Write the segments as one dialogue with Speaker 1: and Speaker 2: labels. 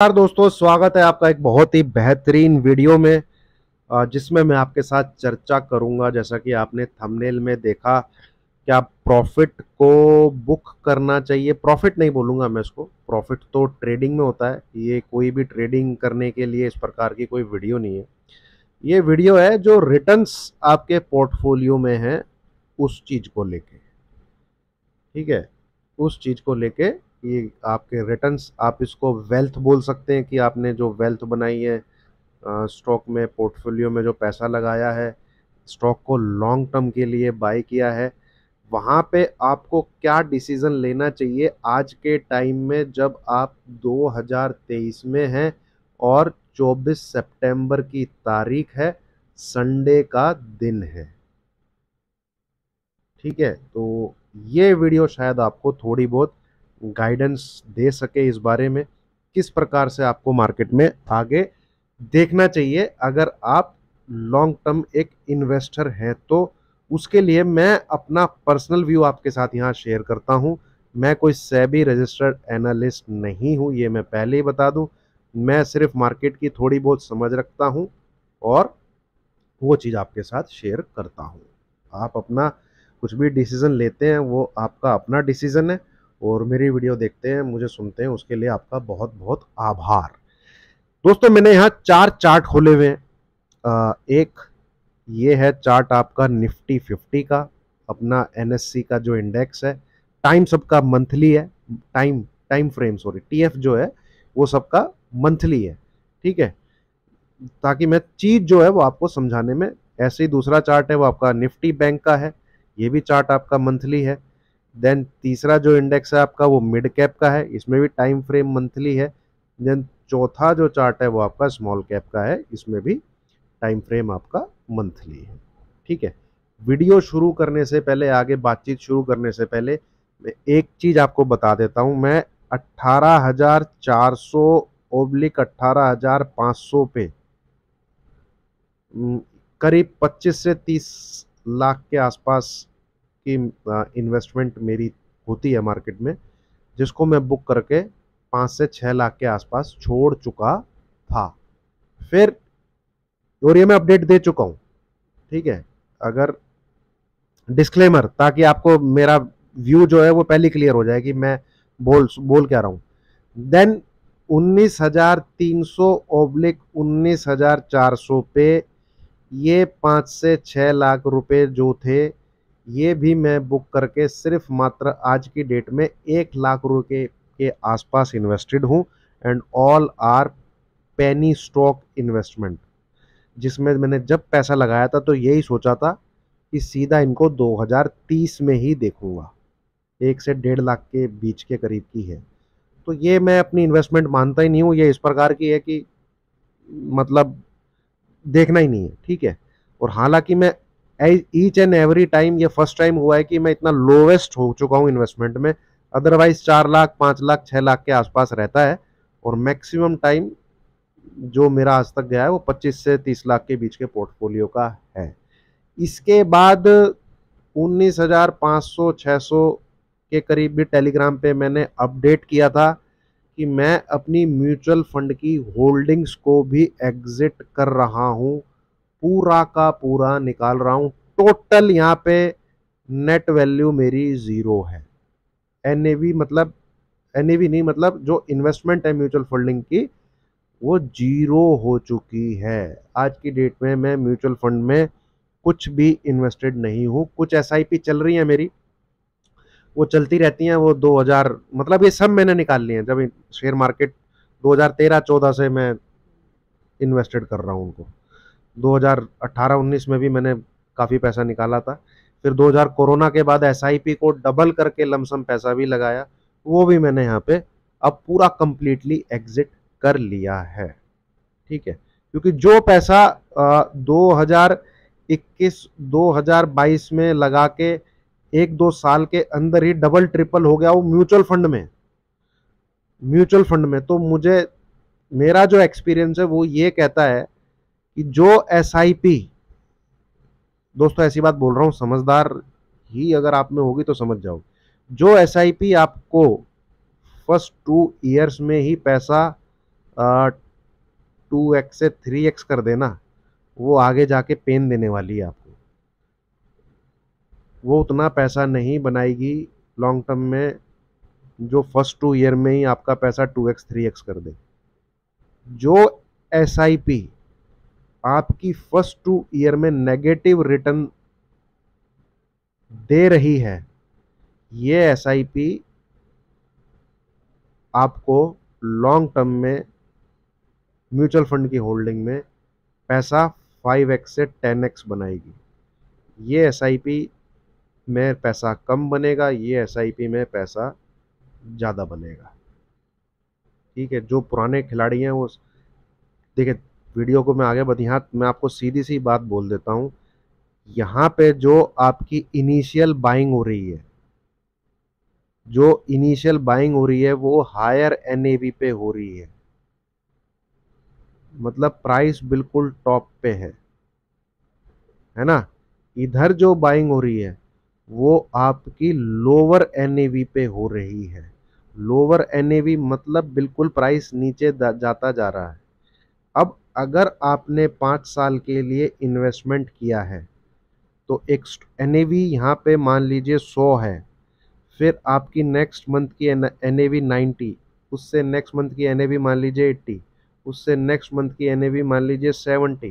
Speaker 1: नमस्कार दोस्तों, स्वागत है आपका एक बहुत ही बेहतरीन वीडियो में जिसमें मैं आपके साथ चर्चा करूंगा। जैसा कि आपने थंबनेल में देखा, क्या प्रॉफिट को बुक करना चाहिए। प्रॉफिट नहीं बोलूंगा मैं इसको, प्रॉफिट तो ट्रेडिंग में होता है। ये कोई भी ट्रेडिंग करने के लिए इस प्रकार की कोई वीडियो नहीं है। ये वीडियो है जो रिटर्न्स आपके पोर्टफोलियो में है उस चीज को लेके, ठीक है। उस चीज को लेके ये आपके रिटर्न्स, आप इसको वेल्थ बोल सकते हैं कि आपने जो वेल्थ बनाई है स्टॉक में, पोर्टफोलियो में जो पैसा लगाया है, स्टॉक को लॉन्ग टर्म के लिए बाय किया है, वहाँ पे आपको क्या डिसीजन लेना चाहिए आज के टाइम में जब आप 2023 में हैं और 24 सितंबर की तारीख है, संडे का दिन है, ठीक है। तो ये वीडियो शायद आपको थोड़ी बहुत गाइडेंस दे सके इस बारे में किस प्रकार से आपको मार्केट में आगे देखना चाहिए। अगर आप लॉन्ग टर्म एक इन्वेस्टर हैं तो उसके लिए मैं अपना पर्सनल व्यू आपके साथ यहाँ शेयर करता हूँ। मैं कोई सेबी रजिस्टर्ड एनालिस्ट नहीं हूँ, ये मैं पहले ही बता दूँ। मैं सिर्फ मार्केट की थोड़ी बहुत समझ रखता हूँ और वो चीज़ आपके साथ शेयर करता हूँ। आप अपना कुछ भी डिसीजन लेते हैं वो आपका अपना डिसीजन है, और मेरी वीडियो देखते हैं, मुझे सुनते हैं, उसके लिए आपका बहुत बहुत आभार। दोस्तों, मैंने यहाँ चार चार्ट खोले हुए हैं। एक ये है चार्ट आपका निफ्टी 50 का, अपना एनएससी का जो इंडेक्स है। टाइम सबका मंथली है, time time frame sorry TF जो है वो सबका मंथली है, ठीक है, ताकि मैं चीज जो है वो आपको समझाने में। ऐसे ही दूसरा चार्ट है वो आपका निफ्टी बैंक का है, ये भी चार्ट आपका मंथली है। देन तीसरा जो इंडेक्स है आपका वो मिड कैप का है, इसमें भी टाइम फ्रेम मंथली है। देन चौथा जो चार्ट है वो आपका स्मॉल कैप का है, इसमें भी टाइम फ्रेम आपका मंथली है, ठीक है। वीडियो शुरू करने से पहले, आगे बातचीत शुरू करने से पहले, मैं एक चीज आपको बता देता हूं। मैं 18,400 ओब्लिक 18,500 पे करीब 25 से 30 लाख के आसपास की इन्वेस्टमेंट मेरी होती है मार्केट में, जिसको मैं बुक करके 5 से 6 लाख के आसपास छोड़ चुका था। फिर और ये मैं अपडेट दे चुका हूं, ठीक है। अगर डिस्क्लेमर, ताकि आपको मेरा व्यू जो है वो पहले क्लियर हो जाए कि मैं बोल क्या रहा हूं। देन 19,300 ओब्लिक 19,400 पे ये 5 से 6 लाख रुपए जो थे, ये भी मैं बुक करके सिर्फ मात्र आज की डेट में 1 लाख रुपए के आसपास इन्वेस्टेड हूँ। And all are penny stock investment, जिसमें मैंने जब पैसा लगाया था तो यही सोचा था कि सीधा इनको 2030 में ही देखूंगा। 1 से 1.5 लाख के बीच के करीब की है। तो ये मैं अपनी इन्वेस्टमेंट मानता ही नहीं हूँ। ये इस प्रकार की है कि मतलब देखना ही नहीं है, ठीक है। और हालांकि मैं ईच एंड एवरी टाइम, ये फर्स्ट टाइम हुआ है कि मैं इतना लोवेस्ट हो चुका हूँ इन्वेस्टमेंट में। अदरवाइज 4 लाख 5 लाख 6 लाख के आसपास रहता है, और मैक्सिमम टाइम जो मेरा आज तक गया है वो 25 से 30 लाख के बीच के पोर्टफोलियो का है। इसके बाद 19,500 600 के करीब भी टेलीग्राम पे मैंने अपडेट किया था कि मैं अपनी म्यूचुअल फंड की होल्डिंग्स को भी एग्जिट कर रहा हूं, पूरा का पूरा निकाल रहा हूं। टोटल यहाँ पे नेट वैल्यू मेरी जीरो है। एनएवी मतलब, एनएवी नहीं, मतलब जो इन्वेस्टमेंट है म्यूचुअल फंडिंग की वो जीरो हो चुकी है। आज की डेट में मैं म्यूचुअल फंड में कुछ भी इन्वेस्टेड नहीं हूं। कुछ एसआईपी चल रही है मेरी, वो चलती रहती हैं। वो 2000, मतलब ये सब मैंने निकाल लिए हैं जब शेयर मार्केट 2013-14 से मैं इन्वेस्टेड कर रहा हूँ उनको। 2018-19 में भी मैंने काफ़ी पैसा निकाला था। फिर 2000 कोरोना के बाद एसआईपी को डबल करके लमसम पैसा भी लगाया, वो भी मैंने यहाँ पे अब पूरा कंप्लीटली एग्जिट कर लिया है, ठीक है। क्योंकि जो पैसा 2021-2022 में लगा के 1-2 साल के अंदर ही डबल ट्रिपल हो गया वो म्यूचुअल फंड में। म्यूचुअल फंड में तो मुझे, मेरा जो एक्सपीरियंस है वो ये कहता है कि जो एसआईपी, दोस्तों ऐसी बात बोल रहा हूं, समझदार ही अगर आप में होगी तो समझ जाओ, जो एसआईपी आपको फर्स्ट 2 ईयर्स में ही पैसा 2x से 3x कर देना, वो आगे जाके पेन देने वाली है आपको। वो उतना पैसा नहीं बनाएगी लॉन्ग टर्म में जो फर्स्ट 2 ईयर में ही आपका पैसा 2x 3x कर दे। जो एसआईपी आपकी फर्स्ट 2 ईयर में नेगेटिव रिटर्न दे रही है, ये एसआईपी आपको लॉन्ग टर्म में म्यूचुअल फंड की होल्डिंग में पैसा 5x से 10x बनाएगी। ये एसआईपी में पैसा कम बनेगा, ये एसआईपी में पैसा ज़्यादा बनेगा। ठीक है, जो पुराने खिलाड़ी हैं वो देखिए, वीडियो को मैं आगे बढ़, यहाँ मैं आपको सीधी सी बात बोल देता हूँ। यहाँ पे जो आपकी इनिशियल बाइंग हो रही है, जो इनिशियल बाइंग हो रही है वो हायर एनएवी पे हो रही है, मतलब प्राइस बिल्कुल टॉप पे है ना। इधर जो बाइंग हो रही है वो आपकी लोअर एनएवी पे हो रही है। लोअर एनएवी मतलब बिल्कुल प्राइस नीचे जाता जा रहा है। अब अगर आपने 5 साल के लिए इन्वेस्टमेंट किया है तो एक एनएवी यहाँ पे मान लीजिए 100 है, फिर आपकी नेक्स्ट मंथ की एनएवी 90, उससे नेक्स्ट मंथ की एनएवी मान लीजिए 80, उससे नेक्स्ट मंथ की एनएवी मान लीजिए 70,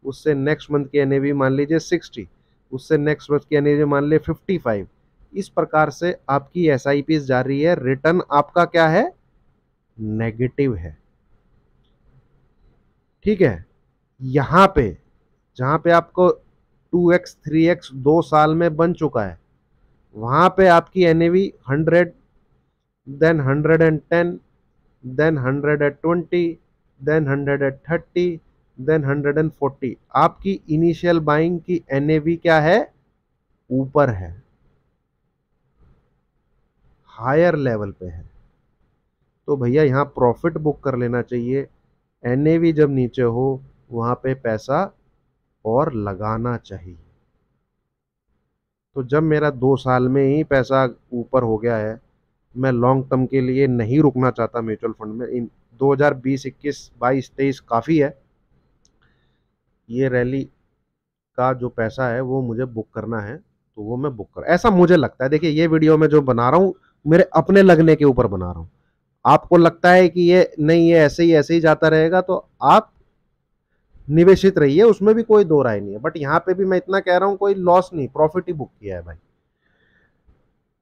Speaker 1: उससे नेक्स्ट मंथ की एनएवी मान लीजिए 60, उससे नेक्स्ट मंथ की एनएवी मान लीजिए 55। इस प्रकार से आपकी एसआईपी जा रही है, रिटर्न आपका क्या है, नेगेटिव है। ठीक है, यहाँ पे जहाँ पे आपको 2x 3x 2 साल में बन चुका है, वहाँ पे आपकी NAV 100, then 110, then 120, then 130, then 140। आपकी इनिशियल बाइंग की एनएवी क्या है, ऊपर है, हायर लेवल पे है। तो भैया यहाँ प्रॉफिट बुक कर लेना चाहिए। एनएवी जब नीचे हो वहाँ पे पैसा और लगाना चाहिए। तो जब मेरा 2 साल में ही पैसा ऊपर हो गया है, मैं लॉन्ग टर्म के लिए नहीं रुकना चाहता म्यूचुअल फंड में। इन 2020 21 22 23 काफ़ी है, ये रैली का जो पैसा है वो मुझे बुक करना है, तो वो मैं बुक कर, ऐसा मुझे लगता है। देखिए, ये वीडियो में जो बना रहा हूँ मेरे अपने लगने के ऊपर बना रहा हूँ। आपको लगता है कि ये नहीं, ये ऐसे ही जाता रहेगा, तो आप निवेशित रहिए, उसमें भी कोई दो राय नहीं है। बट यहाँ पे भी मैं इतना कह रहा हूँ, कोई लॉस नहीं, प्रॉफिट ही बुक किया है भाई।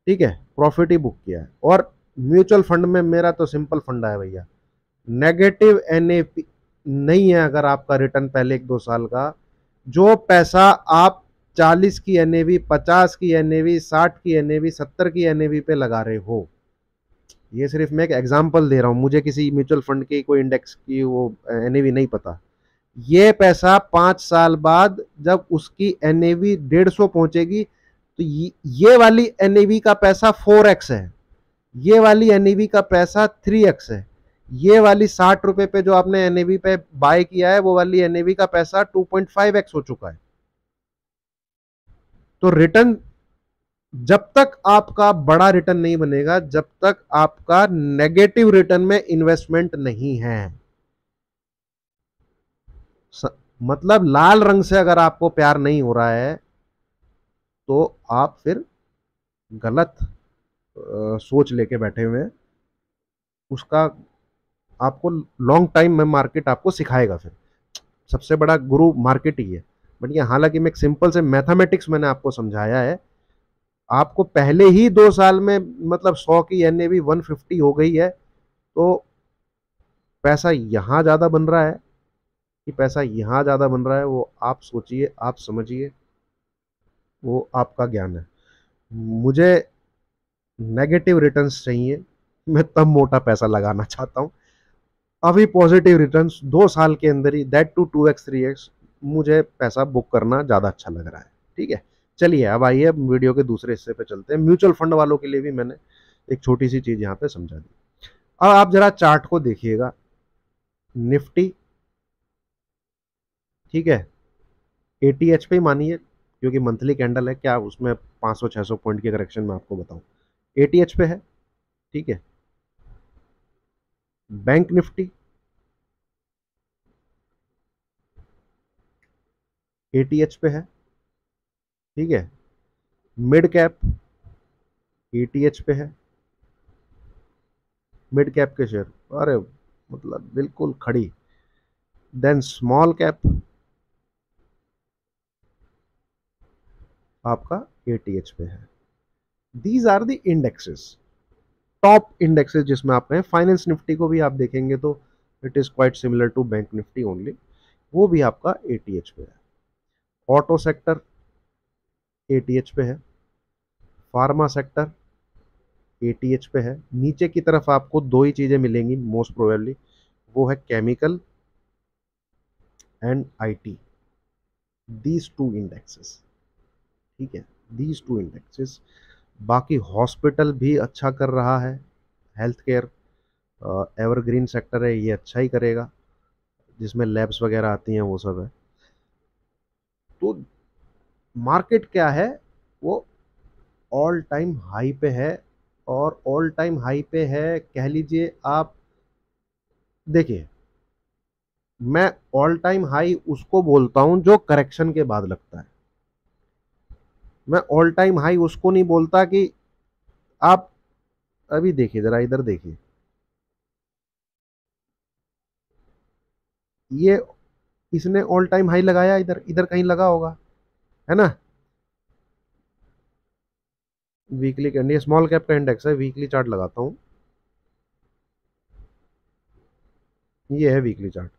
Speaker 1: ठीक है, प्रॉफिट ही बुक किया है। और म्यूचुअल फंड में मेरा तो सिंपल फंडा है भैया, नेगेटिव एनएपी नहीं है। अगर आपका रिटर्न पहले 1-2 साल का, जो पैसा आप 40 की एनएवी, 50 की एनएवी, 60 की एनएवी, 70 की एनएवी पे लगा रहे हो, ये सिर्फ मैं एक एग्जांपल दे रहा हूं, मुझे किसी म्यूचुअल फंड की कोई इंडेक्स की वो एनएवी नहीं पता। ये पैसा 5 साल बाद जब उसकी एनएवी 150 पहुंचेगी, तो ये वाली एनएवी का पैसा 4x है, ये वाली एनएवी का पैसा 3x है, ये वाली 60 रुपए पे जो आपने एनएवी पे बाय किया है, वो वाली एनएवी का पैसा 2.5x हो चुका है। तो रिटर्न, जब तक आपका बड़ा रिटर्न नहीं बनेगा, जब तक आपका नेगेटिव रिटर्न में इन्वेस्टमेंट नहीं है। मतलब लाल रंग से अगर आपको प्यार नहीं हो रहा है, तो आप फिर गलत सोच लेके बैठे हुए हैं। उसका आपको लॉन्ग टाइम में मार्केट आपको सिखाएगा। फिर सबसे बड़ा गुरु मार्केट ही है। बट ये हालांकि मैं एक सिंपल से मैथमेटिक्स मैंने आपको समझाया है। आपको पहले ही 2 साल में मतलब 100 की एनएवी 150 हो गई है, तो पैसा यहां ज्यादा बन रहा है कि पैसा यहां ज्यादा बन रहा है, वो आप सोचिए, आप समझिए, वो आपका ज्ञान है। मुझे नेगेटिव रिटर्न्स चाहिए, मैं तब मोटा पैसा लगाना चाहता हूँ। अभी पॉजिटिव रिटर्न्स 2 साल के अंदर ही, दैट टू 2x 3x, मुझे पैसा बुक करना ज़्यादा अच्छा लग रहा है। ठीक है, चलिए अब आइए वीडियो के दूसरे हिस्से पे चलते हैं। म्यूचुअल फंड वालों के लिए भी मैंने एक छोटी सी चीज़ यहाँ पे समझा दी। अब आप जरा चार्ट को देखिएगा, निफ्टी, ठीक है, एटीएच पे ही मानिए क्योंकि मंथली कैंडल है, क्या उसमें 500-600 पॉइंट की करेक्शन में आपको बताऊं, एटीएच पे है। ठीक है, बैंक निफ्टी, एटीएच पे है, ठीक है। मिड कैप एटीएच पे है, मिड कैप के शेयर, अरे मतलब बिल्कुल खड़ी। देन स्मॉल कैप आपका एटीएच पे है। These are the indexes, top indexes जिसमें आप कहें। फाइनेंस निफ्टी को भी आप देखेंगे तो it is quite similar to bank Nifty only, वो भी आपका एटीएच पे है। ऑटो सेक्टर एटीएच पे है, फार्मा सेक्टर एटीएच पे है। नीचे की तरफ आपको दो ही चीजें मिलेंगी मोस्ट प्रोबेबली, वो है chemical and IT, these two indexes, ठीक है, दीज टू इंडेक्सेस। बाकी हॉस्पिटल भी अच्छा कर रहा है, हेल्थ केयर एवरग्रीन सेक्टर है, ये अच्छा ही करेगा, जिसमें लैब्स वगैरह आती हैं वो सब है। तो मार्केट क्या है, वो ऑल टाइम हाई पे है, और ऑल टाइम हाई पे है कह लीजिए आप। देखिए, मैं ऑल टाइम हाई उसको बोलता हूं जो करेक्शन के बाद लगता है। मैं ऑल टाइम हाई उसको नहीं बोलता कि आप अभी देखिए, जरा इधर देखिए, ये इसने ऑल टाइम हाई लगाया, इधर इधर कहीं लगा होगा, है ना। वीकली कैंडल, ये स्मॉल कैप का इंडेक्स है, वीकली चार्ट लगाता हूं, ये है वीकली चार्ट।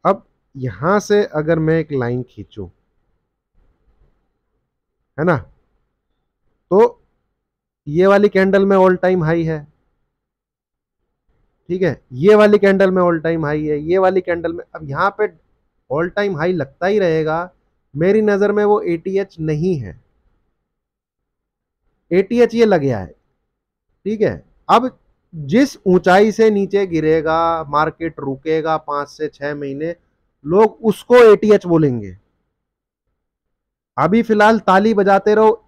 Speaker 1: अब यहां से अगर मैं एक लाइन खींचूं, है ना, तो ये वाली कैंडल में ऑल टाइम हाई है, ठीक है, ये वाली कैंडल में ऑल टाइम हाई है, ये वाली कैंडल में, अब यहां पे ऑल टाइम हाई लगता ही रहेगा। मेरी नजर में वो एटीएच नहीं है, एटीएच ये लग गया है, ठीक है। अब जिस ऊंचाई से नीचे गिरेगा, मार्केट रुकेगा 5 से 6 महीने, लोग उसको एटीएच बोलेंगे। अभी फिलहाल ताली बजाते रहो,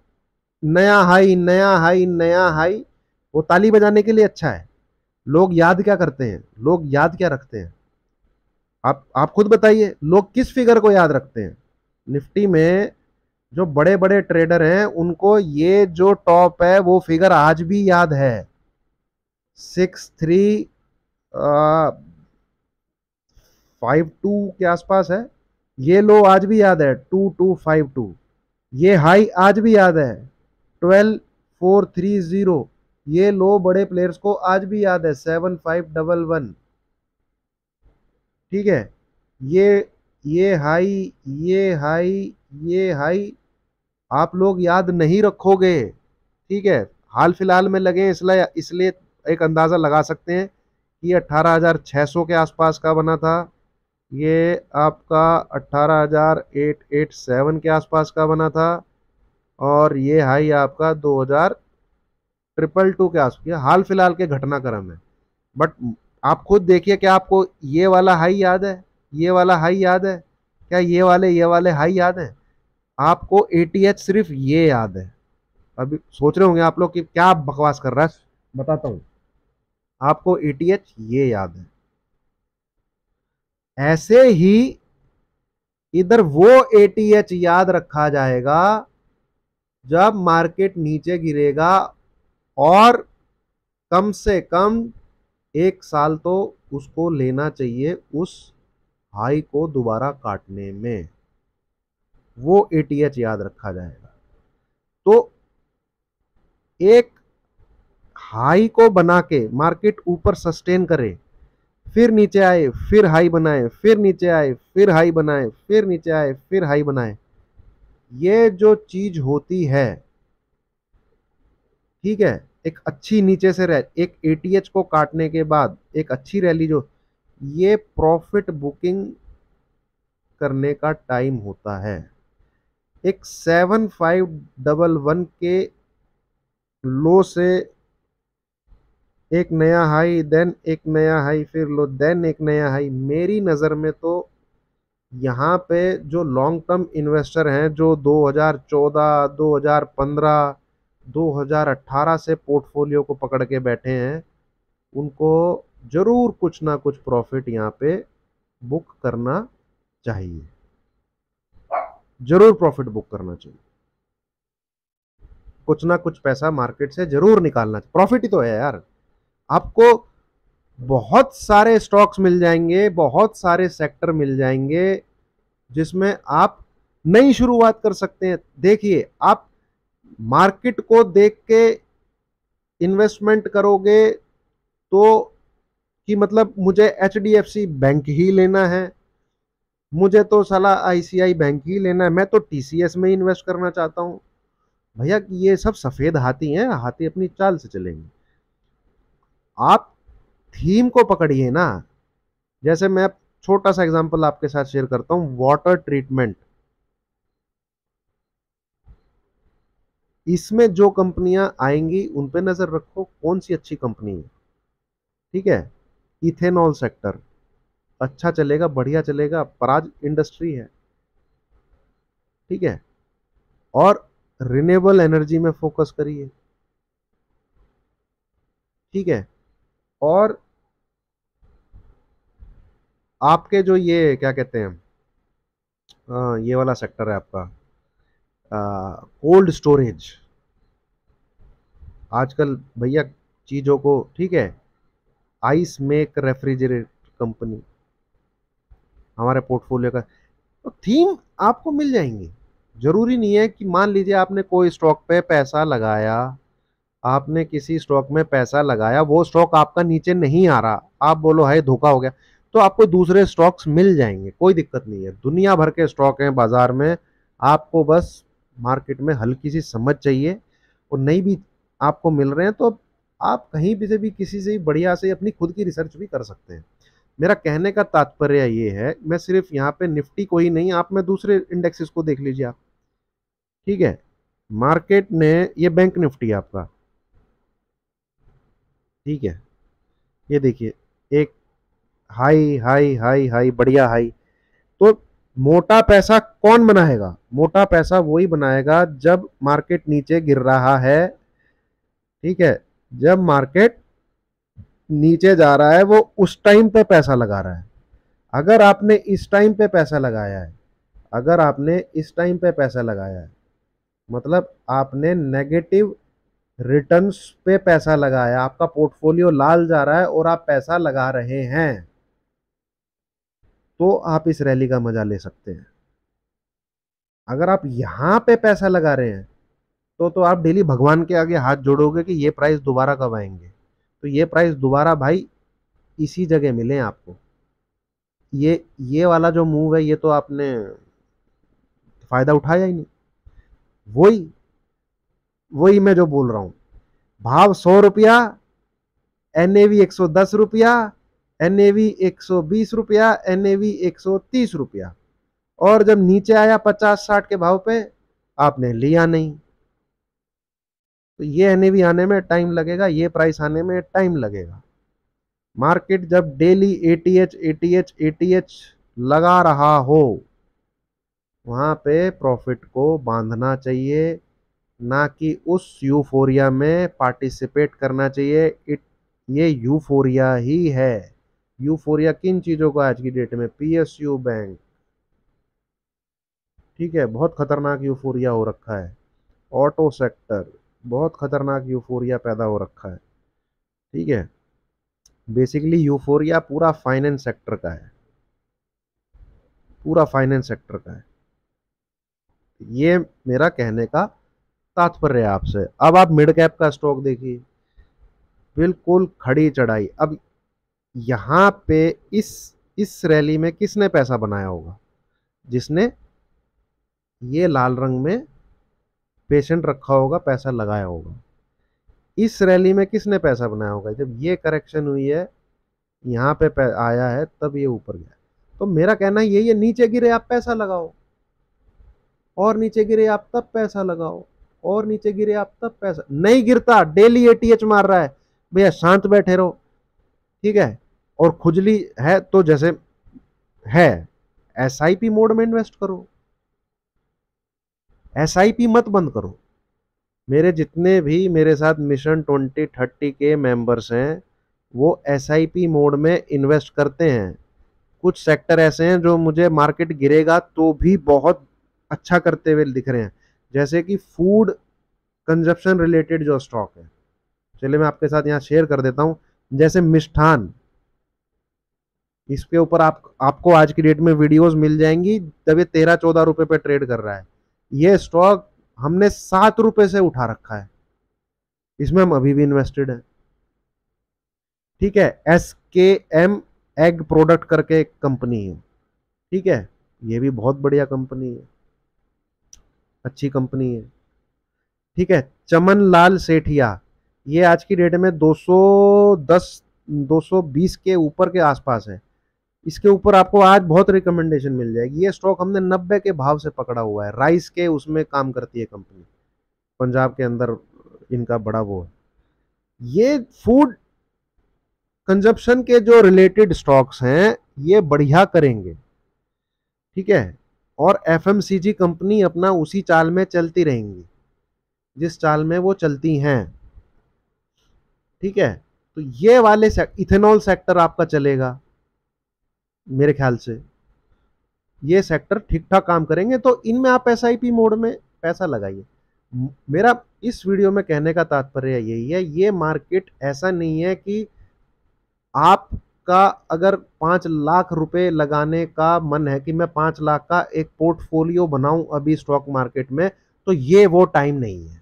Speaker 1: नया हाई नया हाई नया हाई, वो ताली बजाने के लिए अच्छा है। लोग याद क्या करते हैं, लोग याद क्या रखते हैं, आप खुद बताइए, लोग किस फिगर को याद रखते हैं। निफ्टी में जो बड़े बड़े ट्रेडर हैं उनको ये जो टॉप है वो फिगर आज भी याद है, 6352 के आसपास है। ये लो आज भी याद है, 2252। ये हाई आज भी याद है, 12430। ये लो बड़े प्लेयर्स को आज भी याद है, 7511, ठीक है। ये ये हाई, ये हाई, ये हाई आप लोग याद नहीं रखोगे, ठीक है। हाल फिलहाल में लगे इसलिए इसलिए एक अंदाजा लगा सकते हैं कि 18,600 के आसपास का बना था, ये आपका 18,887 के आसपास का बना था, और ये हाई आपका 2022 के आसपास, हाल फिलहाल के घटनाक्रम है। बट आप खुद देखिए, क्या आपको ये वाला हाई याद है, ये वाला हाई याद है, क्या ये वाले हाई याद है। आपको एटीएच सिर्फ ये याद है। अभी सोच रहे होंगे आप लोग कि क्या बकवास कर रहा है, बताता हूं, आपको एटीएच ये याद है। ऐसे ही इधर वो एटीएच याद रखा जाएगा जब मार्केट नीचे गिरेगा, और कम से कम 1 साल तो उसको लेना चाहिए उस हाई को दोबारा काटने में, वो एटीएच याद रखा जाएगा। तो एक हाई को बना के मार्केट ऊपर सस्टेन करे, फिर नीचे आए, फिर हाई बनाए, फिर नीचे आए, फिर हाई बनाए, फिर नीचे आए, फिर हाई बनाए, ये जो चीज होती है, ठीक है। एक अच्छी नीचे से एक एटीएच को काटने के बाद एक अच्छी रैली, जो ये प्रॉफिट बुकिंग करने का टाइम होता है। एक 7511 के लो से एक नया हाई, देन एक नया हाई, फिर लो, देन एक नया हाई। मेरी नज़र में तो यहाँ पे जो लॉन्ग टर्म इन्वेस्टर हैं, जो 2014, 2015, 2018 से पोर्टफोलियो को पकड़ के बैठे हैं, उनको जरूर कुछ ना कुछ प्रॉफिट यहाँ पे बुक करना चाहिए। जरूर प्रॉफिट बुक करना चाहिए, कुछ ना कुछ पैसा मार्केट से जरूर निकालना चाहिए, प्रॉफिट ही तो है यार। आपको बहुत सारे स्टॉक्स मिल जाएंगे, बहुत सारे सेक्टर मिल जाएंगे जिसमें आप नई शुरुआत कर सकते हैं। देखिए, आप मार्केट को देख के इन्वेस्टमेंट करोगे तो कि मतलब मुझे एचडीएफसी बैंक ही लेना है, मुझे तो साला आईसीआई बैंक ही लेना है, मैं तो टीसीएस में इन्वेस्ट करना चाहता हूं। भैया ये सब सफेद हाथी हैं, हाथी अपनी चाल से चलेंगे। आप थीम को पकड़िए ना। जैसे मैं छोटा सा एग्जांपल आपके साथ शेयर करता हूं, वाटर ट्रीटमेंट। इसमें जो कंपनियां आएंगी उन पे नजर रखो, कौन सी अच्छी कंपनी है। ठीक है, इथेनॉल सेक्टर अच्छा चलेगा, बढ़िया चलेगा, पराज इंडस्ट्री है। ठीक है, और रिन्यूएबल एनर्जी में फोकस करिए। ठीक है, और आपके जो ये क्या कहते हैं, ये वाला सेक्टर है आपका कोल्ड स्टोरेज। आजकल भैया चीजों को, ठीक है, आइस मेक रेफ्रिजरेट कंपनी हमारे पोर्टफोलियो का, तो थीम आपको मिल जाएंगी। जरूरी नहीं है कि मान लीजिए आपने कोई स्टॉक पे पैसा लगाया, आपने किसी स्टॉक में पैसा लगाया, वो स्टॉक आपका नीचे नहीं आ रहा, आप बोलो है धोखा हो गया, तो आपको दूसरे स्टॉक्स मिल जाएंगे, कोई दिक्कत नहीं है। दुनिया भर के स्टॉक हैं बाजार में, आपको बस मार्केट में हल्की सी समझ चाहिए, और नहीं भी आपको मिल रहे हैं तो आप कहीं भी से भी किसी से भी बढ़िया से अपनी खुद की रिसर्च भी कर सकते हैं। मेरा कहने का तात्पर्य ये है, मैं सिर्फ यहाँ पे निफ्टी को ही नहीं, आप में दूसरे इंडेक्सेस को देख लीजिए आप। ठीक है, मार्केट ने, ये बैंक निफ्टी है आपका, ठीक है, ये देखिए, एक हाई हाई हाई हाई, बढ़िया हाई। तो मोटा पैसा कौन बनाएगा? मोटा पैसा वही बनाएगा जब मार्केट नीचे गिर रहा है। ठीक है, जब मार्केट नीचे जा रहा है वो उस टाइम पे पैसा लगा रहा है। अगर आपने इस टाइम पे पैसा लगाया है, अगर आपने इस टाइम पे पैसा लगाया है, मतलब आपने नेगेटिव रिटर्न्स पे पैसा लगाया, आपका पोर्टफोलियो लाल जा रहा है और आप पैसा लगा रहे हैं, तो आप इस रैली का मजा ले सकते हैं। अगर आप यहां पे पैसा लगा रहे हैं तो आप डेली भगवान के आगे हाथ जोड़ोगे कि ये प्राइस दोबारा कब आएंगे, तो ये प्राइस दोबारा भाई इसी जगह मिले आपको। ये वाला जो मूव है, ये तो आपने फायदा उठाया ही नहीं। वही वही मैं जो बोल रहा हूं, भाव 100 रुपया, एनएवी 110 रुपया, एनएवी 120 रुपया, एनएवी 130 रुपया, और जब नीचे आया 50-60 के भाव पे, आपने लिया नहीं। तो ये एनएवी आने में टाइम लगेगा, ये प्राइस आने में टाइम लगेगा। मार्केट जब डेली एटीएच एटीएच एटीएच लगा रहा हो, वहां पे प्रॉफिट को बांधना चाहिए, ना कि उस यूफोरिया में पार्टिसिपेट करना चाहिए। ये यूफोरिया ही है। यूफोरिया किन चीजों का आज की डेट में? पीएसयू बैंक, ठीक है, बहुत खतरनाक यूफोरिया हो रखा है। ऑटो सेक्टर, बहुत खतरनाक यूफोरिया पैदा हो रखा है। ठीक है, बेसिकली यूफोरिया पूरा फाइनेंस सेक्टर का है, पूरा फाइनेंस सेक्टर का है। ये मेरा कहने का तात्पर्य है आपसे। अब आप मिड कैप का स्टॉक देखिए, बिल्कुल खड़ी चढ़ाई। अब यहां पे इस रैली में किसने पैसा बनाया होगा? जिसने ये लाल रंग में पेशेंट रखा होगा, पैसा लगाया होगा। इस रैली में किसने पैसा बनाया होगा? जब ये करेक्शन हुई है, यहाँ पे आया है, तब ये ऊपर गया। तो मेरा कहना यही है, नीचे गिरे आप पैसा लगाओ, और नीचे गिरे आप तब पैसा लगाओ, और नीचे गिरे आप तब पैसा। नहीं गिरता, डेली एटीएच मार रहा है, भैया शांत बैठे रहो। ठीक है, और खुजली है तो जैसे है, एसआईपी मोड में इन्वेस्ट करो, एसआईपी मत बंद करो। मेरे जितने भी मेरे साथ मिशन 2030 के मेंबर्स हैं, वो एसआईपी मोड में इन्वेस्ट करते हैं। कुछ सेक्टर ऐसे हैं जो मुझे मार्केट गिरेगा तो भी बहुत अच्छा करते हुए दिख रहे हैं, जैसे कि फूड कंजप्शन रिलेटेड जो स्टॉक है। चलिए मैं आपके साथ यहाँ शेयर कर देता हूँ। जैसे मिष्ठान, इसके ऊपर आपको आज की डेट में वीडियोस मिल जाएंगी, तब ये 13-14 रुपए पे ट्रेड कर रहा है। ये स्टॉक हमने 7 रुपए से उठा रखा है, इसमें हम अभी भी इन्वेस्टेड है। ठीक है, SKM एग प्रोडक्ट करके एक कंपनी है, ठीक है, ये भी बहुत बढ़िया कंपनी है, अच्छी कंपनी है। ठीक है, चमन लाल सेठिया, ये आज की डेट में 210 220 के ऊपर के आसपास है। इसके ऊपर आपको आज बहुत रिकमेंडेशन मिल जाएगी। ये स्टॉक हमने 90 के भाव से पकड़ा हुआ है, राइस के उसमें काम करती है कंपनी, पंजाब के अंदर इनका बड़ा वो है। ये फूड कंजप्शन के जो रिलेटेड स्टॉक्स हैं ये बढ़िया करेंगे, ठीक है, और FMCG कंपनी अपना उसी चाल में चलती रहेंगी जिस चाल में वो चलती हैं। ठीक है, तो ये वाले इथेनॉल सेक्टर आपका चलेगा मेरे ख्याल से, ये सेक्टर ठीक ठाक काम करेंगे, तो इनमें आप SIP मोड में पैसा लगाइए। मेरा इस वीडियो में कहने का तात्पर्य यही है, ये मार्केट ऐसा नहीं है कि आपका अगर 5 लाख रुपए लगाने का मन है कि मैं 5 लाख का एक पोर्टफोलियो बनाऊं अभी स्टॉक मार्केट में, तो ये वो टाइम नहीं है।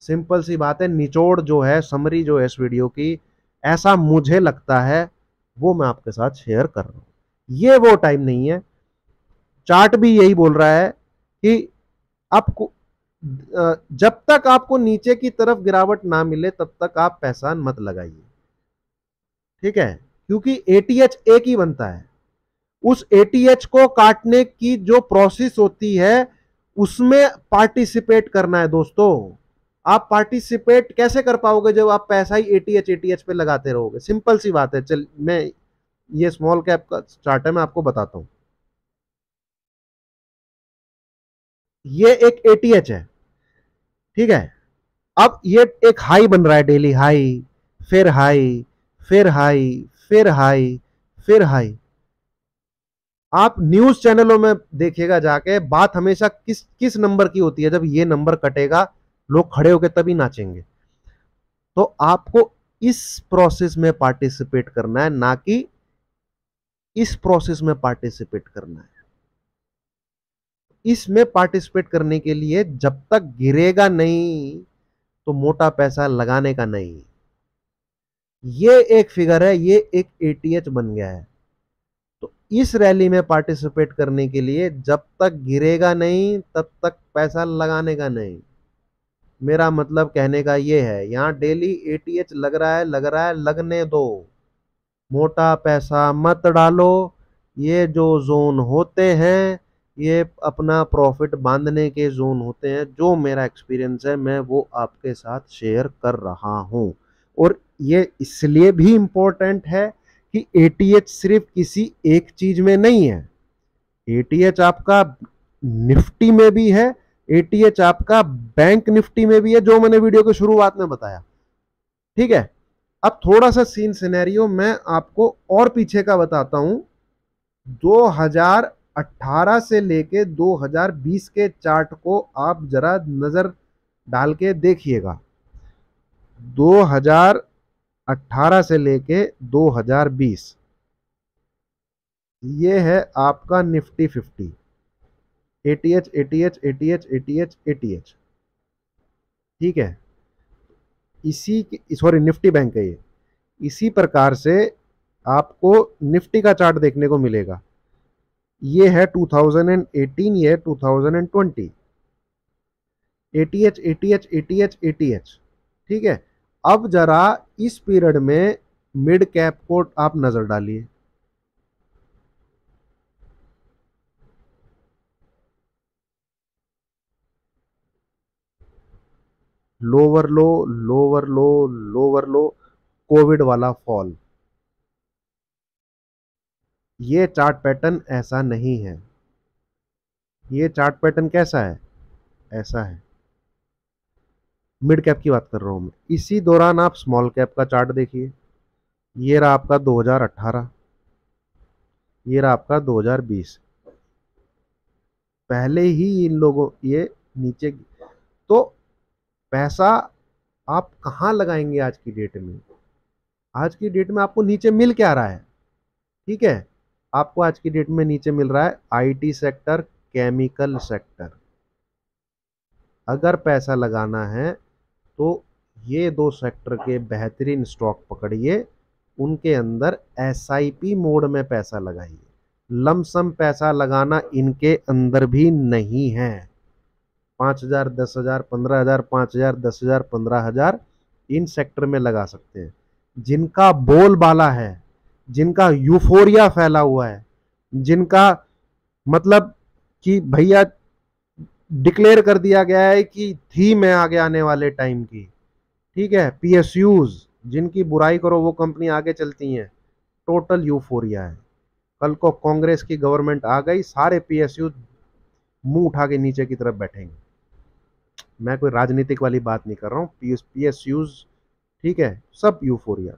Speaker 1: सिंपल सी बात है, निचोड़ जो है, समरी जो है इस वीडियो की, ऐसा मुझे लगता है, वो मैं आपके साथ शेयर कर रहा हूं। ये वो टाइम नहीं है। चार्ट भी यही बोल रहा है कि आपको जब तक आपको नीचे की तरफ गिरावट ना मिले तब तक आप पैसा मत लगाइए। ठीक है, क्योंकि ATH एक ही बनता है, उस ATH को काटने की जो प्रोसेस होती है उसमें पार्टिसिपेट करना है दोस्तों। आप पार्टिसिपेट कैसे कर पाओगे जब आप पैसा ही ATH पे लगाते रहोगे? सिंपल सी बात है। चल, मैं ये स्मॉल कैप का चार्ट है, मैं आपको बताता हूं। ये एक ATH है, ठीक है, अब ये एक हाई बन रहा है, डेली हाई, फिर हाई, फिर हाई, फिर हाई, फिर हाई। आप न्यूज चैनलों में देखिएगा जाके, बात हमेशा किस किस नंबर की होती है, जब ये नंबर कटेगा लोग खड़े होकर तभी नाचेंगे। तो आपको इस प्रोसेस में पार्टिसिपेट करना है, ना कि इस प्रोसेस में पार्टिसिपेट करना है। इसमें पार्टिसिपेट करने के लिए जब तक गिरेगा नहीं तो मोटा पैसा लगाने का नहीं। ये एक फिगर है, ये एक ATH बन गया है। तो इस रैली में पार्टिसिपेट करने के लिए जब तक गिरेगा नहीं तब तक पैसा लगाने का नहीं। मेरा मतलब कहने का ये है, यहां डेली ATH लग रहा है, लग रहा है, लगने दो, मोटा पैसा मत डालो। ये जो जोन होते हैं ये अपना प्रॉफिट बांधने के जोन होते हैं। जो मेरा एक्सपीरियंस है मैं वो आपके साथ शेयर कर रहा हूं। और ये इसलिए भी इंपॉर्टेंट है कि ATH सिर्फ किसी एक चीज में नहीं है। ATH आपका निफ्टी में भी है, ATH आपका बैंक निफ्टी में भी है, जो मैंने वीडियो की शुरुआत में बताया। ठीक है, अब थोड़ा सा सीन सिनेरियो मैं आपको और पीछे का बताता हूं। 2018 से लेके 2020 के चार्ट को आप जरा नजर डाल के देखिएगा। 2018 से लेके 2020, ये है आपका Nifty 50, ATH ATH ATH ATH ATH। ठीक है, इसी सॉरी निफ्टी बैंक है ये। इसी प्रकार से आपको निफ्टी का चार्ट देखने को मिलेगा। ये है 2018, ये है 2020, ATH ATH ATH ATH। ठीक है, अब जरा इस पीरियड में मिड कैप को आप नजर डालिए। लोअर लो, लोअर लो, लोअर लो, कोविड वाला फॉल। ये चार्ट पैटर्न ऐसा नहीं है। ये चार्ट पैटर्न कैसा है? ऐसा है। मिड कैप की बात कर रहा हूं मैं। इसी दौरान आप स्मॉल कैप का चार्ट देखिए। ये रहा आपका 2018, ये रहा आपका 2020। पहले ही इन लोगों ये नीचे। तो पैसा आप कहाँ लगाएंगे आज की डेट में? आज की डेट में आपको नीचे मिल क्या रहा है? ठीक है, आपको आज की डेट में नीचे मिल रहा है आईटी सेक्टर, केमिकल सेक्टर। अगर पैसा लगाना है तो ये दो सेक्टर के बेहतरीन स्टॉक पकड़िए, उनके अंदर एसआईपी मोड में पैसा लगाइए। लमसम पैसा लगाना इनके अंदर भी नहीं है। 5,000, 10,000, 15,000, 5,000, 10,000, 15,000 इन सेक्टर में लगा सकते हैं। जिनका बोलबाला है, जिनका यूफोरिया फैला हुआ है, जिनका मतलब कि भैया डिक्लेयर कर दिया गया है कि थीम है आगे आने वाले टाइम की। ठीक है, पीएसयूज, जिनकी बुराई करो वो कंपनी आगे चलती हैं। टोटल यूफोरिया है। कल को कांग्रेस की गवर्नमेंट आ गई, सारे पीएसयू मुंह उठा के नीचे की तरफ बैठेंगे। मैं कोई राजनीतिक वाली बात नहीं कर रहा हूँ। पीएसयूज, ठीक है, सब यूफोरिया।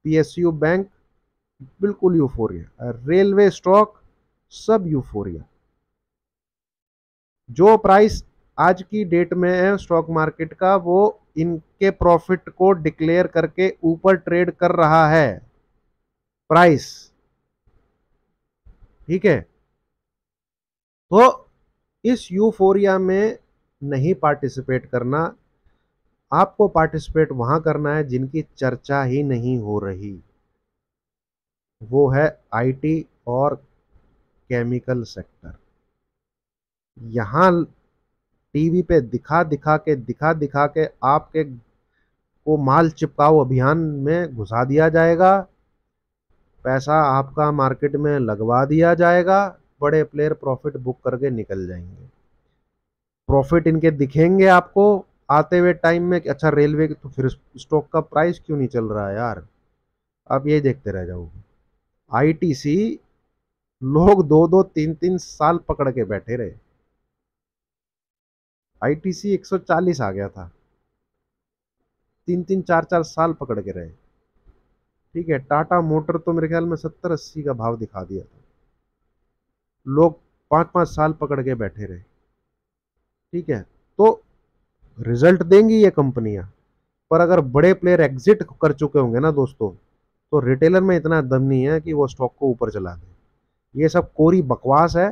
Speaker 1: पीएसयू बैंक बिल्कुल यूफोरिया, रेलवे स्टॉक सब यूफोरिया। जो प्राइस आज की डेट में है स्टॉक मार्केट का, वो इनके प्रॉफिट को डिक्लेयर करके ऊपर ट्रेड कर रहा है प्राइस। ठीक है, तो इस यूफोरिया में नहीं पार्टिसिपेट करना। आपको पार्टिसिपेट वहां करना है जिनकी चर्चा ही नहीं हो रही, वो है आईटी और केमिकल सेक्टर। यहां टीवी पे दिखा दिखा के आपके को माल चिपकाओ अभियान में घुसा दिया जाएगा, पैसा आपका मार्केट में लगवा दिया जाएगा, बड़े प्लेयर प्रॉफिट बुक करके निकल जाएंगे। प्रॉफिट इनके दिखेंगे आपको आते हुए टाइम में कि अच्छा रेलवे तो फिर स्टॉक का प्राइस क्यों नहीं चल रहा है यार, आप यही देखते रह जाओगे। आईटीसी लोग 2-2 3-3 साल पकड़ के बैठे रहे। आईटीसी 140 आ गया था, 3-3 4-4 साल पकड़ के रहे। ठीक है, टाटा मोटर तो मेरे ख्याल में 70-80 का भाव दिखा दिया था, लोग 5-5 साल पकड़ के बैठे रहे। ठीक है, तो रिजल्ट देंगी ये कंपनियां, पर अगर बड़े प्लेयर एग्जिट कर चुके होंगे ना दोस्तों, तो रिटेलर में इतना दम नहीं है कि वो स्टॉक को ऊपर चला दे। ये सब कोरी बकवास है।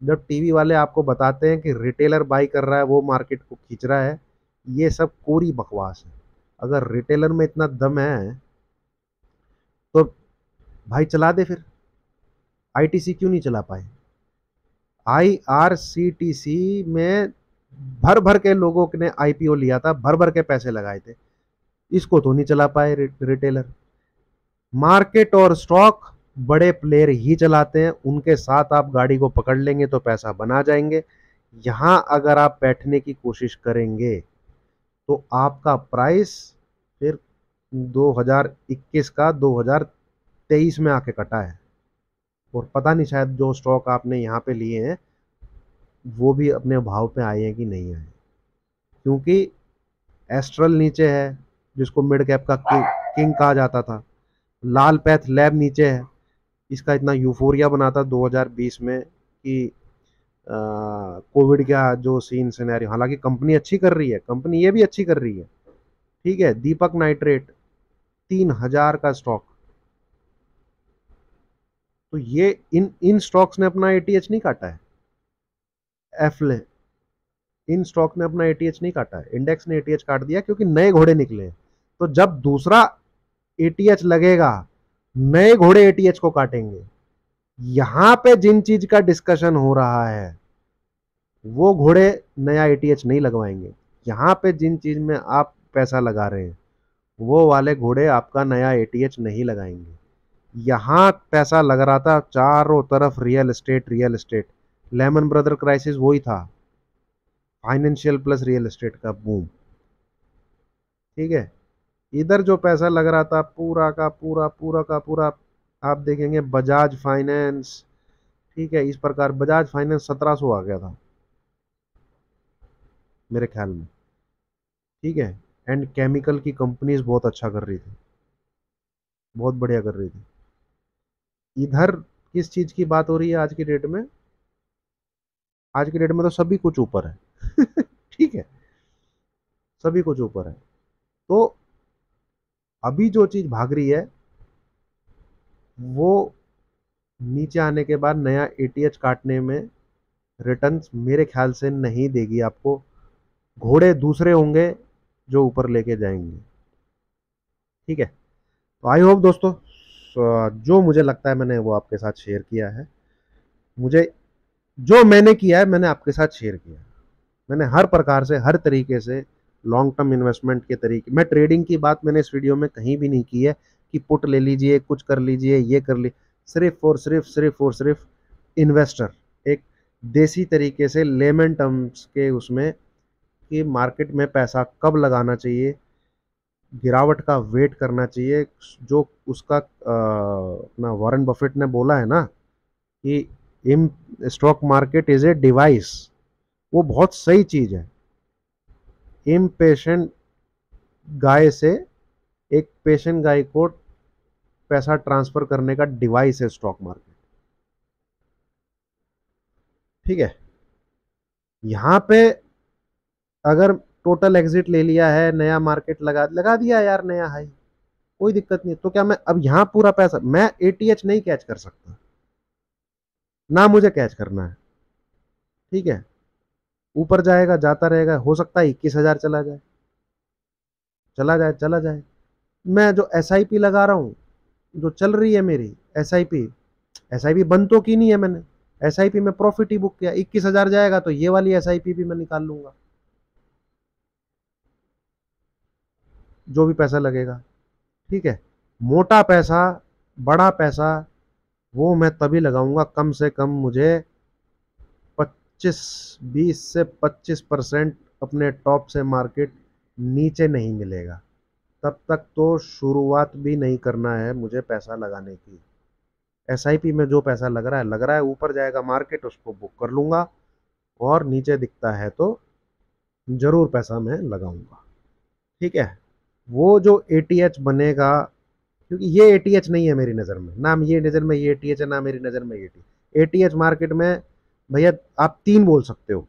Speaker 1: जब टीवी वाले आपको बताते हैं कि रिटेलर बाई कर रहा है, वो मार्केट को खींच रहा है, ये सब कोरी बकवास है। अगर रिटेलर में इतना दम है तो भाई चला दे फिर। आईटीसी क्यों नहीं चला पाए? आईआरसीटीसी में भर भर के लोगों ने आईपीओ लिया था, भर भर के पैसे लगाए थे, इसको तो नहीं चला पाए रिटेलर। मार्केट और स्टॉक बड़े प्लेयर ही चलाते हैं, उनके साथ आप गाड़ी को पकड़ लेंगे तो पैसा बना जाएंगे। यहां अगर आप बैठने की कोशिश करेंगे तो आपका प्राइस फिर 2021 का 2023 में आके कटा है। और पता नहीं शायद जो स्टॉक आपने यहाँ पे लिए हैं वो भी अपने भाव पे आए हैं कि नहीं आए, क्योंकि एस्ट्रल नीचे है, जिसको मिड कैप का किंग कहा जाता था। लाल पैथ लैब नीचे है, इसका इतना यूफोरिया बना था 2020 में कि कोविड का जो सीन सिनेरियो, हालांकि कंपनी अच्छी कर रही है, कंपनी ये भी अच्छी कर रही है। ठीक है, दीपक नाइट्रेट 3,000 का स्टॉक। तो ये इन इन स्टॉक्स ने अपना एटीएच नहीं काटा है। एफले, इन स्टॉक ने अपना एटीएच नहीं काटा है, इंडेक्स ने एटीएच काट दिया क्योंकि नए घोड़े निकले। तो जब दूसरा एटीएच लगेगा, नए घोड़े एटीएच को काटेंगे। यहां पे जिन चीज का डिस्कशन हो रहा है वो घोड़े नया एटीएच नहीं लगवाएंगे। यहां पे जिन चीज में आप पैसा लगा रहे हैं वो वाले घोड़े आपका नया एटीएच नहीं लगाएंगे। यहां पैसा लग रहा था चारों तरफ real estate, real estate. Lemon brother crisis वही था, फाइनेंशियल प्लस रियल एस्टेट का बूम। ठीक है, इधर जो पैसा लग रहा था पूरा का पूरा, पूरा का पूरा, आप देखेंगे बजाज फाइनेंस। ठीक है, इस प्रकार बजाज फाइनेंस 1700 आ गया था मेरे ख्याल में। ठीक है, एंड केमिकल की कंपनीज बहुत अच्छा कर रही थी, बहुत बढ़िया कर रही थी। इधर किस चीज की बात हो रही है आज की डेट में? आज की डेट में तो सभी कुछ ऊपर है। ठीक है, सभी कुछ ऊपर है। तो अभी जो चीज भाग रही है वो नीचे आने के बाद नया एटीएच काटने में रिटर्न्स मेरे ख्याल से नहीं देगी आपको। घोड़े दूसरे होंगे जो ऊपर लेके जाएंगे। ठीक है, तो आई होप दोस्तों, जो मुझे लगता है मैंने वो आपके साथ शेयर किया है। मुझे जो मैंने किया है मैंने आपके साथ शेयर किया। मैंने हर प्रकार से, हर तरीके से लॉन्ग टर्म इन्वेस्टमेंट के तरीके, मैं ट्रेडिंग की बात मैंने इस वीडियो में कहीं भी नहीं की है कि पुट ले लीजिए, कुछ कर लीजिए, ये कर ली। सिर्फ इन्वेस्टर, एक देसी तरीके से लेमन टर्म्स के उसमें, कि मार्केट में पैसा कब लगाना चाहिए, गिरावट का वेट करना चाहिए। जो उसका अपना वॉरेन बफेट ने बोला है ना कि in stock market is a device, वो बहुत सही चीज है। इम्पेशेंट गाय से एक पेशेंट गाय को पैसा ट्रांसफर करने का डिवाइस है स्टॉक मार्केट। ठीक है, यहाँ पे अगर टोटल एग्जिट ले लिया है, नया मार्केट लगा लगा दिया यार नया हाई, कोई दिक्कत नहीं। तो क्या मैं अब यहाँ पूरा पैसा, मैं एटीएच नहीं कैच कर सकता, ना मुझे कैच करना है। ठीक है, ऊपर जाएगा, जाता रहेगा, हो सकता है 21,000 चला जाए, चला जाए, चला जाए। मैं जो एसआईपी लगा रहा हूँ, जो चल रही है मेरी एसआईपी, एसआईपी बंद तो की नहीं है मैंने, एसआईपी में प्रॉफिट ही बुक किया। 21,000 जाएगा तो ये वाली एसआईपी भी मैं निकाल लूंगा, जो भी पैसा लगेगा। ठीक है, मोटा पैसा, बड़ा पैसा, वो मैं तभी लगाऊंगा कम से कम मुझे 25, 20 से 25% अपने टॉप से मार्केट नीचे नहीं मिलेगा। तब तक तो शुरुआत भी नहीं करना है मुझे पैसा लगाने की। एसआईपी में जो पैसा लग रहा है, ऊपर जाएगा मार्केट उसको बुक कर लूंगा, और नीचे दिखता है तो जरूर पैसा मैं लगाऊंगा। ठीक है, वो जो एटीएच बनेगा, क्योंकि ये एटीएच नहीं है मेरी नज़र में, ना ये नज़र में ये एटीएच है, ना मेरी नज़र में ये एटीएच। एटीएच मार्केट में भैया आप तीन बोल सकते हो,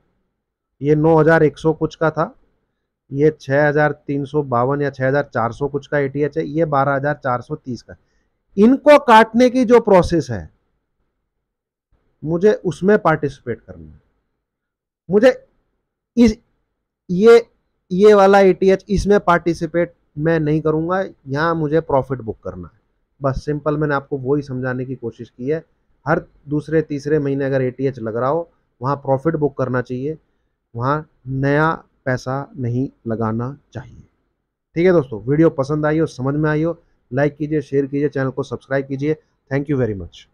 Speaker 1: ये 9,100 कुछ का था, ये 6,352 या 6,400 कुछ का एटीएच है, ये 12,430 का। इनको काटने की जो प्रोसेस है, मुझे उसमें पार्टिसिपेट करना है। मुझे इस ये ये वाला एटीएच, इसमें पार्टिसिपेट मैं नहीं करूंगा। यहाँ मुझे प्रॉफिट बुक करना है, बस सिंपल। मैंने आपको वही समझाने की कोशिश की है। हर दूसरे तीसरे महीने अगर एटीएच लग रहा हो, वहाँ प्रॉफिट बुक करना चाहिए, वहाँ नया पैसा नहीं लगाना चाहिए। ठीक है दोस्तों, वीडियो पसंद आई हो, समझ में आई हो, लाइक कीजिए, शेयर कीजिए, चैनल को सब्सक्राइब कीजिए। Thank you very much.